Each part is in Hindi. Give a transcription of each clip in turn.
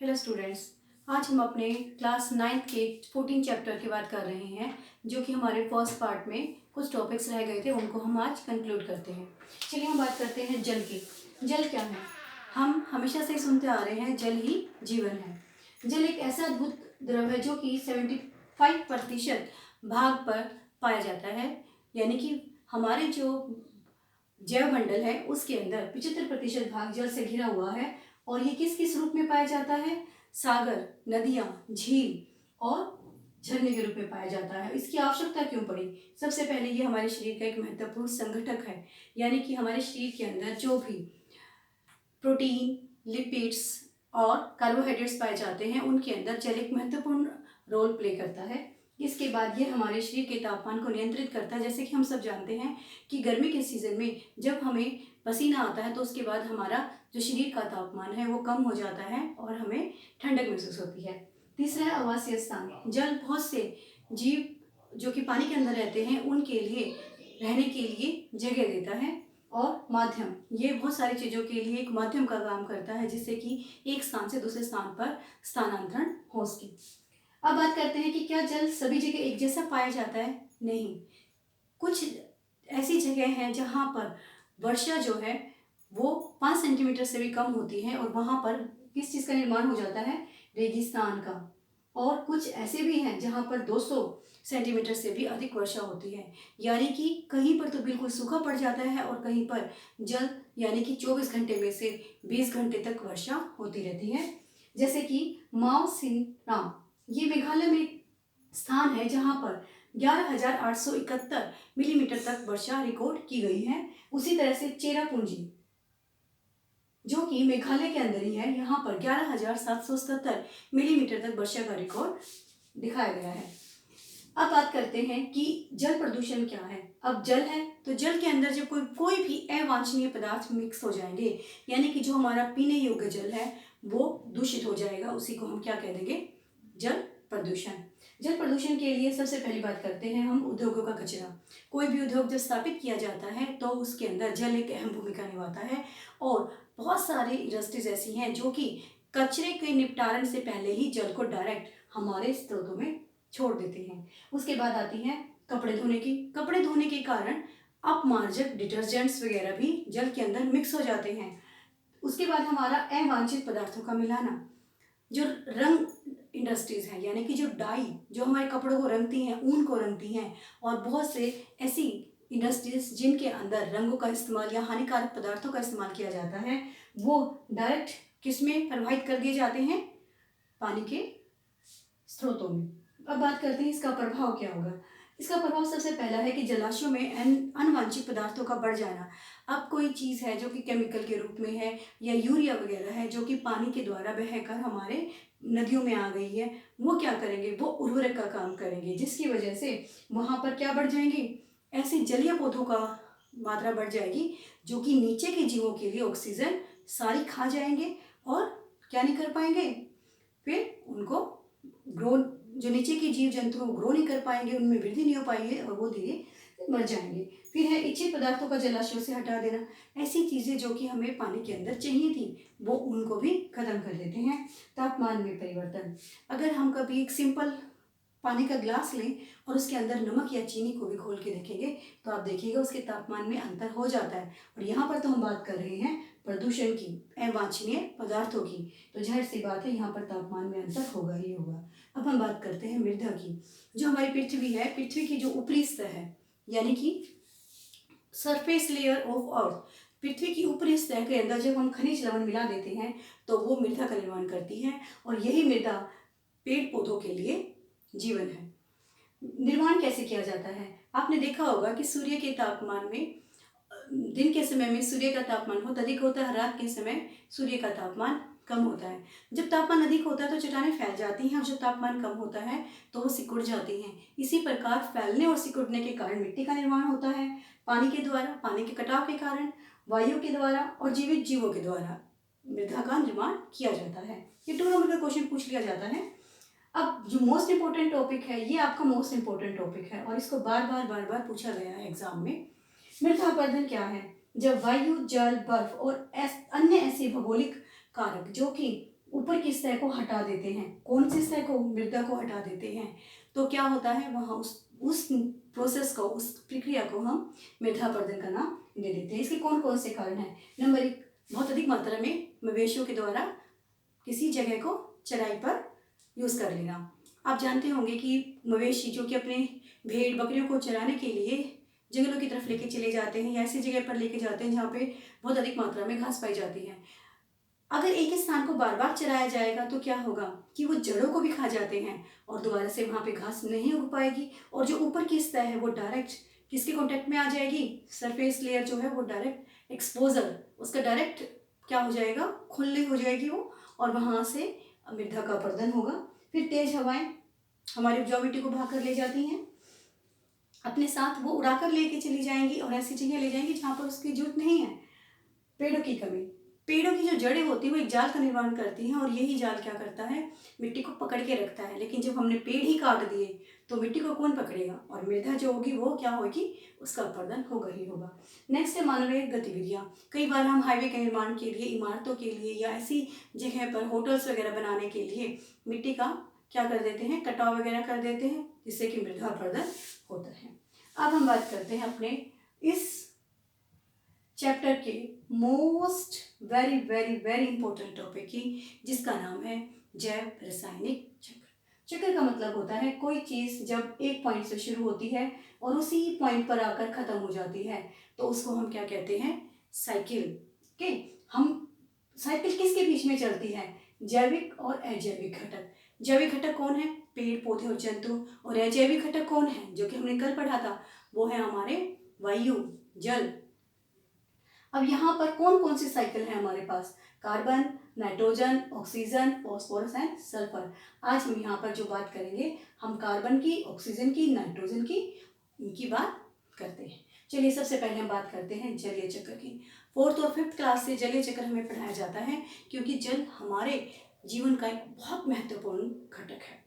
Hello students. आज हम अपने क्लास 9th के 14 चैप्टर की बात कर रहे हैं, जो कि हमारे फर्स्ट पार्ट में कुछ टॉपिक्स रह गए थे, उनको हम आज कंक्लूड करते हैं। चलिए हम बात करते हैं जल की। जल क्या है? हम हमेशा से ही सुनते आ रहे हैं, जल ही जीवन है। जल एक ऐसा अद्भुत द्रव है जो कि 75% भाग पर पाया जाता है, यानी कि हमारे जो जैव मंडल है उसके अंदर 75% भाग जल से घिरा हुआ है। और ये किस किस रूप में पाया जाता है? सागर, नदियां, झील और झरने के रूप में पाया जाता है। इसकी आवश्यकता क्यों पड़ी? सबसे पहले ये हमारे शरीर का एक महत्वपूर्ण संगठक है, यानी कि हमारे शरीर के अंदर जो भी प्रोटीन, लिपिड्स और कार्बोहाइड्रेट्स पाए जाते हैं, उनके अंदर जल एक महत्वपूर्ण रोल प्ले करता है। इसके बाद ये हमारे शरीर के तापमान को नियंत्रित करता है। जैसे कि हम सब जानते हैं कि गर्मी के सीज़न में जब हमें पसीना आता है तो उसके बाद हमारा जो शरीर का तापमान है वो कम हो जाता है और हमें ठंडक महसूस होती है। तीसरा है आवासीय स्थान। जल बहुत से जीव जो कि पानी के अंदर रहते हैं उनके लिए रहने के लिए जगह देता है। और माध्यम, ये बहुत सारी चीज़ों के लिए एक माध्यम का काम करता है, जिससे कि एक स्थान से दूसरे स्थान पर स्थानांतरण हो सके। अब बात करते हैं कि क्या जल सभी जगह एक जैसा पाया जाता है? नहीं। कुछ ऐसी जगह हैं जहाँ पर वर्षा जो है वो 5 सेंटीमीटर से भी कम होती है और वहाँ पर किस चीज़ का निर्माण हो जाता है? रेगिस्तान का। और कुछ ऐसे भी हैं जहाँ पर 200 सेंटीमीटर से भी अधिक वर्षा होती है, यानी कि कहीं पर तो बिल्कुल सूखा पड़ जाता है और कहीं पर जल यानी कि 24 घंटे में से 20 घंटे तक वर्षा होती रहती है। जैसे कि माओसिनराम, ये मेघालय में एक स्थान है जहाँ पर 11,871 मिलीमीटर तक वर्षा रिकॉर्ड की गई है। उसी तरह से चेरापूंजी, जो कि मेघालय के अंदर ही है, यहाँ पर 11,777 मिलीमीटर तक वर्षा का रिकॉर्ड दिखाया गया है। अब बात करते हैं कि जल प्रदूषण क्या है। अब जल है तो जल के अंदर जब कोई भी अवांछनीय पदार्थ मिक्स हो जाएंगे, यानी कि जो हमारा पीने योग्य जल है वो दूषित हो जाएगा, उसी को हम क्या कह देंगे? जल प्रदूषण। जल प्रदूषण के लिए सबसे पहली बात करते हैं हम उद्योगों का कचरा। कोई भी उद्योग जब स्थापित किया जाता है तो उसके अंदर जल एक अहम भूमिका निभाता है। और बहुत सारी इंडस्ट्रीज ऐसी हैं जो कि कचरे के निपटारण से पहले ही जल को डायरेक्ट हमारे स्रोतों में छोड़ देते हैं। उसके बाद आती है कपड़े धोने की। कपड़े धोने के कारण अपमार्जक डिटर्जेंट्स वगैरह भी जल के अंदर मिक्स हो जाते हैं। उसके बाद हमारा अवांछित पदार्थों का मिलाना। जो रंग इंडस्ट्रीज हैं, यानी कि जो डाई जो हमारे कपड़ों को रंगती हैं, ऊन को रंगती हैं, और बहुत से ऐसी इंडस्ट्रीज जिनके अंदर रंगों का इस्तेमाल या हानिकारक पदार्थों का इस्तेमाल किया जाता है, वो डायरेक्ट किसमें प्रवाहित कर दिए जाते हैं? पानी के स्रोतों में। अब बात करते हैं इसका प्रभाव क्या होगा। इसका प्रभाव सबसे पहला है कि जलाशयों में अनवांछित पदार्थों का बढ़ जाना। अब कोई चीज़ है जो कि केमिकल के रूप में है या यूरिया वगैरह है जो कि पानी के द्वारा बहकर हमारे नदियों में आ गई है, वो क्या करेंगे? वो उर्वरक का काम करेंगे, जिसकी वजह से वहाँ पर क्या बढ़ जाएंगी? ऐसे जलीय पौधों का मात्रा बढ़ जाएगी जो कि नीचे के जीवों के लिए ऑक्सीजन सारी खा जाएंगे और क्या नहीं कर पाएंगे? फिर उनको ग्रो, जो नीचे के जीव जंतु ग्रो नहीं कर पाएंगे, उनमें वृद्धि नहीं हो पाएंगे और वो धीरे मर जाएंगे। फिर है इच्छित पदार्थों का जलाशयों से हटा देना। ऐसी चीज़ें जो कि हमें पानी के अंदर चाहिए थी वो उनको भी खत्म कर देते हैं। तापमान में परिवर्तन। अगर हम कभी एक सिंपल पानी का ग्लास लें और उसके अंदर नमक या चीनी को भी घोल के रखेंगे तो आप देखिएगा उसके तापमान में अंतर हो जाता है। और यहाँ पर तो हम बात कर रहे हैं प्रदूषण की, अवांछनीय पदार्थों की, तो जाहिर सी बात है यहाँ पर तापमान में अंतर होगा ही होगा। अब हम बात करते हैं मृदा की। जो हमारी पृथ्वी है, पृथ्वी की जो ऊपरी सतह है, यानी कि सरफेस लेयर ऑफ अर्थ, पृथ्वी की ऊपरी सतह के अंदर जब हम खनिज लवण मिला देते हैं तो वो मृदा का निर्माण करती है। और यही मृदा पेड़ पौधों के लिए जीवन है। निर्माण कैसे किया जाता है? आपने देखा होगा कि सूर्य के तापमान में, दिन के समय में सूर्य का तापमान बहुत अधिक होता है, रात के समय सूर्य का तापमान कम होता है। जब तापमान अधिक होता है तो चट्टानें फैल जाती हैं और जब तापमान कम होता है तो वो सिकुड़ जाती हैं। इसी प्रकार फैलने और सिकुड़ने के कारण मिट्टी का निर्माण होता है, पानी के द्वारा, पानी के कटाव के कारण, वायु के द्वारा और जीवित जीवों के द्वारा मृदा का निर्माण किया जाता है। ये 2 नंबर का क्वेश्चन पूछ लिया जाता है। अब जो मोस्ट इम्पोर्टेंट टॉपिक है, ये आपका मोस्ट इम्पोर्टेंट टॉपिक है और इसको बार बार पूछा गया है एग्जाम में। मृदा अपरदन क्या है? जब वायु, जल, बर्फ और अन्य ऐसे भौगोलिक कारक जो कि ऊपर की सतह को हटा देते हैं। कौन सी सतह को? मृदा को हटा देते हैं। तो क्या होता है, वहाँ उस प्रोसेस को, उस प्रक्रिया को हम मृदा अपरदन का नाम दे देते हैं। इसके कौन कौन से कारण हैं? नंबर 1, बहुत अधिक मात्रा में मवेशियों के द्वारा किसी जगह को चराई पर यूज़ कर लेना। आप जानते होंगे कि मवेशी जो कि अपने भेड़ बकरियों को चराने के लिए जंगलों की तरफ लेके चले जाते हैं या ऐसी जगह पर लेके जाते हैं जहाँ पे बहुत अधिक मात्रा में घास पाई जाती है। अगर एक ही स्थान को बार बार चराया जाएगा तो क्या होगा कि वो जड़ों को भी खा जाते हैं और दोबारा से वहाँ पे घास नहीं उग पाएगी, और जो ऊपर की सतह है वो डायरेक्ट किसके कांटेक्ट में आ जाएगी? सरफेस लेयर जो है वो डायरेक्ट एक्सपोजर, उसका डायरेक्ट क्या हो जाएगा? खुली हो जाएगी वो, और वहाँ से मृदा का अपरदन होगा। फिर तेज हवाएं हमारी उपजाऊ मिट्टी को भाग कर ले जाती हैं, अपने साथ वो उड़ाकर लेके चली जाएंगी और ऐसी जगह ले जाएंगी जहाँ पर उसकी जरूरत नहीं है। पेड़ों की कमी, पेड़ों की जो जड़ें होती है वो एक जाल का निर्माण करती हैं, और यही जाल क्या करता है? मिट्टी को पकड़ के रखता है। लेकिन जब हमने पेड़ ही काट दिए तो मिट्टी को कौन पकड़ेगा? और मृदा जो होगी वो क्या होगी? उसका अपरदन होगा ही होगा। नेक्स्ट है मानवीय गतिविधियाँ। कई बार हम हाईवे के निर्माण के लिए, इमारतों के लिए या ऐसी जगह पर होटल्स वगैरह बनाने के लिए मिट्टी का क्या कर देते हैं? कटाव वगैरह कर देते हैं, जिससे कि मृदा अपरदन होता है। अब हम बात करते हैं अपने इस चैप्टर के most very very very important topic की, जिसका नाम है जैव रासायनिक चक्र। चक्र का मतलब होता है कोई चीज़ जब एक पॉइंट से शुरू होती है और उसी पॉइंट पर आकर ख़त्म हो जाती है तो उसको हम क्या कहते हैं? साइकिल। ओके, हम साइकिल किसके बीच में चलती है? जैविक और अजैविक घटक। जैविक घटक कौन है? पेड़ पौधे और जंतु। और अजैविक घटक कौन है? जो कि हमने कल पढ़ा था, वो है हमारे वायु, जल। अब यहाँ पर कौन कौन सी साइकिल है हमारे पास? Carbon, nitrogen, oxygen, phosphorus and sulphur. आज हम यहाँ पर जो बात करेंगे, हम कार्बन की, ऑक्सीजन की, नाइट्रोजन की, इनकी बात करते हैं। चलिए सबसे पहले हम बात करते हैं जलीय चक्र की। 4th और 5th क्लास से जलीय चक्र हमें पढ़ाया जाता है, क्योंकि जल हमारे जीवन का एक बहुत महत्वपूर्ण घटक है।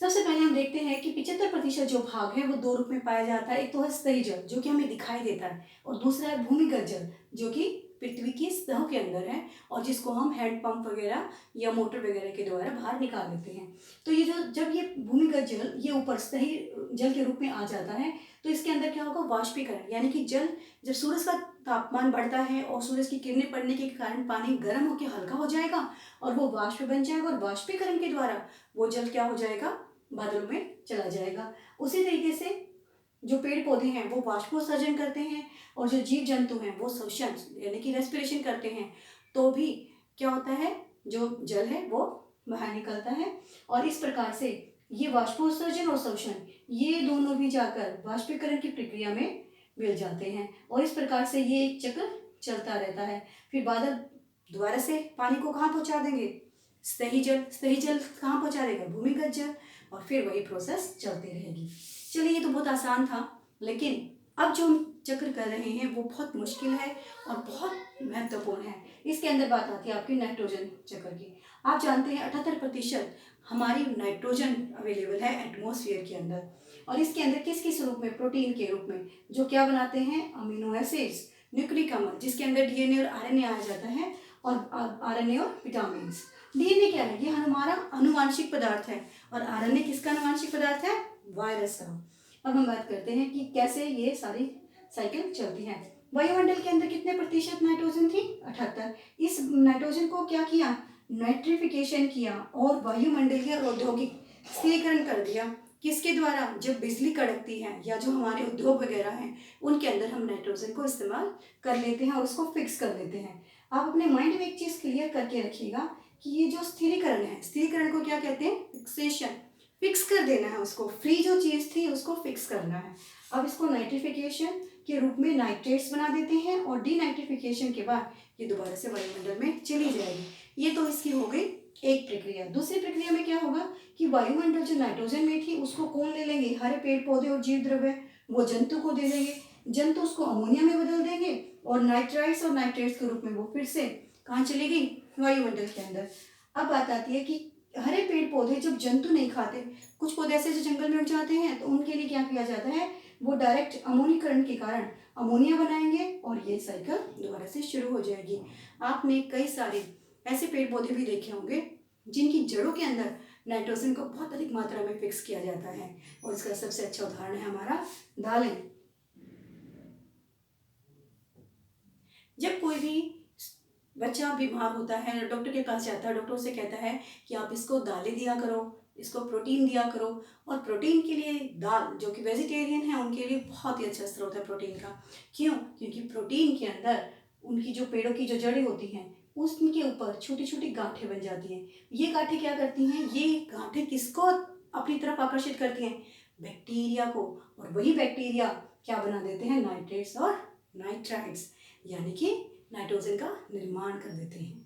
सबसे पहले हम देखते हैं कि 75% जो भाग है वो 2 रूप में पाया जाता है। एक तो है सतही जल, जो कि हमें दिखाई देता है, और दूसरा है भूमिगत जल, जो कि पृथ्वी की सतह के अंदर है और जिसको हम हैंड पंप वगैरह या मोटर वगैरह के द्वारा बाहर निकाल लेते हैं। तो ये जब ये भूमिगत जल ये ऊपर सतही जल के रूप में आ जाता है तो इसके अंदर क्या होगा? वाष्पीकरण, यानी कि जल जब सूरज का तापमान बढ़ता है और सूरज की किरणें पड़ने के कारण पानी गर्म होकर हल्का हो जाएगा और वो वाष्प बन जाएगा, और वाष्पीकरण के द्वारा वो जल क्या हो जाएगा? बादलों में चला जाएगा। उसी तरीके से जो पेड़ पौधे हैं वो वाष्पोत्सर्जन करते हैं, और जो जीव जंतु हैं वो श्वसन यानी कि रेस्पिरेशन करते हैं, तो भी क्या होता है? जो जल है वो बाहर निकलता है, और इस प्रकार से ये वाष्पोत्सर्जन और श्वसन ये दोनों भी जाकर वाष्पीकरण की प्रक्रिया में मिल जाते हैं, और इस प्रकार से ये एक चक्र चलता रहता है। फिर बादल दोबारा से पानी को कहाँ पहुँचा देंगे? सतही जल। सतही जल कहाँ पहुँचा देगा? भूमिगत जल, और फिर वही प्रोसेस चलती रहेगी। चलिए, ये तो बहुत आसान था, लेकिन अब जो हम चक्र कर रहे हैं वो बहुत मुश्किल है और बहुत महत्वपूर्ण है। इसके अंदर बात आती है आपकी नाइट्रोजन चक्र की। आप जानते हैं 78% हमारी नाइट्रोजन अवेलेबल है एटमॉस्फेयर के अंदर, और इसके अंदर किस रूप में? प्रोटीन के रूप में, जो क्या बनाते हैं? अमीनो एसिड्स, न्यूक्लिक अम्ल, जिसके अंदर डीएनए और आरएनए आ जाता है, और आरएनए और विटामिन। डीएनए क्या है? ये हमारा अनुवांशिक पदार्थ है, और आरएनए किसका अनुवांशिक पदार्थ है? वायरस का। अब हम बात करते हैं कि कैसे ये सारी साइकिल चलती है। वायुमंडल के अंदर कितने प्रतिशत नाइट्रोजन थी? 78। इस नाइट्रोजन को क्या किया? नाइट्रिफिकेशन किया और वायुमंडलीय और औद्योगिक स्थिरीकरण कर दिया। किसके द्वारा? जब बिजली कड़कती है या जो हमारे उद्योग वगैरह हैं उनके अंदर हम नाइट्रोजन को इस्तेमाल कर लेते हैं और उसको फिक्स कर देते हैं। आप अपने माइंड में एक चीज़ क्लियर करके रखिएगा कि ये जो स्थिरीकरण है, स्थिरीकरण को क्या कहते हैं? फिक्सेशन। फिक्स कर देना है उसको, फ्री जो चीज़ थी उसको फिक्स करना है। अब इसको नाइट्रिफिकेशन के रूप में नाइट्रेट्स बना देते हैं, और डीनाइट्रिफिकेशन के बाद ये दोबारा से वायुमंडल में चली जाएगी। ये तो इसकी हो गई एक प्रक्रिया। दूसरी प्रक्रिया में क्या होगा कि वायुमंडल जो नाइट्रोजन में थी उसको कौन ले लेंगे? हरे पेड़ पौधे और जीव द्रव्य, वो जंतु को दे देंगे। जंतु उसको अमोनिया में बदल देंगे, और नाइट्राइट्स और नाइट्रेट्स के रूप में वो फिर से कहाँ चली गई? वायुमंडल के अंदर। अब बात आती है कि हरे पेड़ पौधे जब जंतु नहीं खाते, कुछ पौधे ऐसे जो जंगल में उग जाते हैं, तो उनके लिए क्या किया जाता है? वो डायरेक्ट अमोनीकरण के कारण अमोनिया बनाएंगे और ये साइकिल दोबारा से शुरू हो जाएगी। आपने कई सारे ऐसे पेड़ पौधे भी देखे होंगे जिनकी जड़ों के अंदर नाइट्रोजन को बहुत अधिक मात्रा में फिक्स किया जाता है, और इसका सबसे अच्छा उदाहरण है हमारा दालें। जब कोई भी बच्चा बीमार होता है, डॉक्टर के पास जाता है, डॉक्टर उसे कहता है कि आप इसको दालें दिया करो, इसको प्रोटीन दिया करो। और प्रोटीन के लिए दाल, जो कि वेजिटेरियन है उनके लिए बहुत ही अच्छा स्रोत है प्रोटीन का। क्यों? क्योंकि प्रोटीन के अंदर उनकी जो पेड़ों की जो जड़ें होती हैं उसके ऊपर छोटी छोटी गांठें बन जाती हैं। ये गांठें क्या करती हैं? ये गांठें किसको अपनी तरफ आकर्षित करती हैं? बैक्टीरिया को। और वही बैक्टीरिया क्या बना देते हैं? नाइट्रेट्स और नाइट्राइट्स, यानी कि नाइट्रोजन का निर्माण कर देते हैं।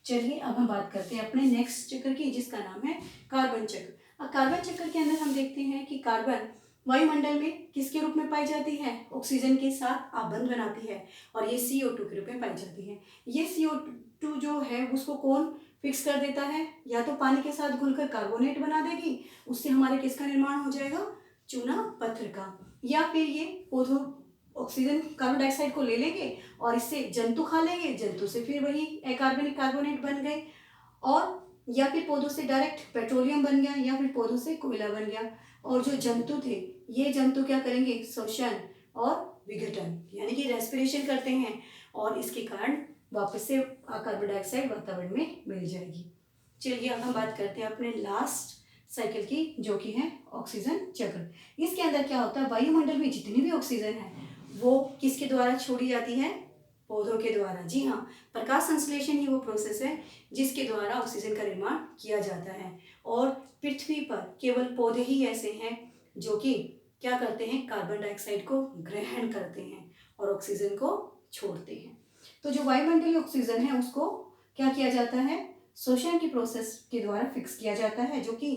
चलिए अब हम बात करते हैं अपने नेक्स्ट चक्र की, जिसका नाम है कार्बन चक्र। कार्बन चक्र के अंदर हम देखते हैं कि कार्बन वायुमंडल में किसके रूप में पाई जाती है? ऑक्सीजन के साथ आबंध बनाती है, और ये CO2 के रूप में पाई जाती है। ये CO2 जो है उसको कौन फिक्स कर देता है? या तो पानी के साथ घुलकर कार्बोनेट बना देगी, उससे हमारे किसका निर्माण हो जाएगा? चूना पत्थर का। या फिर ये पौधों ऑक्सीजन कार्बन डाइऑक्साइड को ले लेंगे और इससे जंतु खा लेंगे, जंतु से फिर वही अकार्बनिक कार्बोनेट बन गए, और या फिर पौधों से डायरेक्ट पेट्रोलियम बन गया, या फिर पौधों से कोयला बन गया। और जो जंतु थे, ये जंतु क्या करेंगे? श्वसन और विघटन, यानी कि रेस्पिरेशन करते हैं, और इसके कारण वापस से कार्बन डाइऑक्साइड वातावरण में मिल जाएगी। चलिए अब हम बात करते हैं अपने लास्ट साइकिल की, जो कि है ऑक्सीजन चक्र। इसके अंदर क्या होता है? वायुमंडल में जितनी भी ऑक्सीजन है वो किसके द्वारा छोड़ी जाती है? पौधों के द्वारा। जी हाँ, प्रकाश संश्लेषण ही वो प्रोसेस है जिसके द्वारा ऑक्सीजन का निर्माण किया जाता है। और पृथ्वी पर केवल पौधे ही ऐसे हैं जो कि क्या करते हैं? कार्बन डाइऑक्साइड को ग्रहण करते हैं और ऑक्सीजन को छोड़ते हैं। तो जो वायुमंडलीय ऑक्सीजन है उसको क्या किया जाता है? शोषण की प्रोसेस के द्वारा फिक्स किया जाता है, जो कि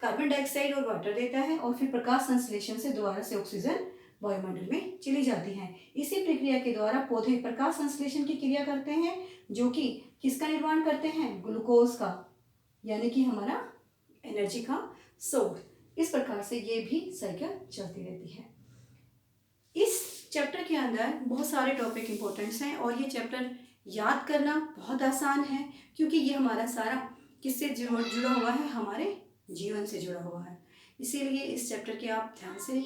कार्बन डाइऑक्साइड और वाटर देता है, और फिर प्रकाश संश्लेषण से दोबारा से ऑक्सीजन वायुमंडल में चली जाती है। इसी प्रक्रिया के द्वारा पौधे प्रकाश संश्लेषण की क्रिया करते हैं, जो कि किसका निर्माण करते हैं? ग्लूकोज का, यानी कि हमारा एनर्जी का सोर्स। इस प्रकार से ये भी साइकिल चलती रहती है। इस चैप्टर के अंदर बहुत सारे टॉपिक इंपॉर्टेंट्स हैं, और ये चैप्टर याद करना बहुत आसान है, क्योंकि ये हमारा सारा किससे जुड़ा हुआ है? हमारे जीवन से जुड़ा हुआ है। इसीलिए इस चैप्टर के आप ध्यान से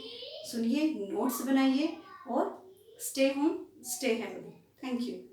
सुनिए, नोट्स बनाइए, और stay home stay healthy. Thank you.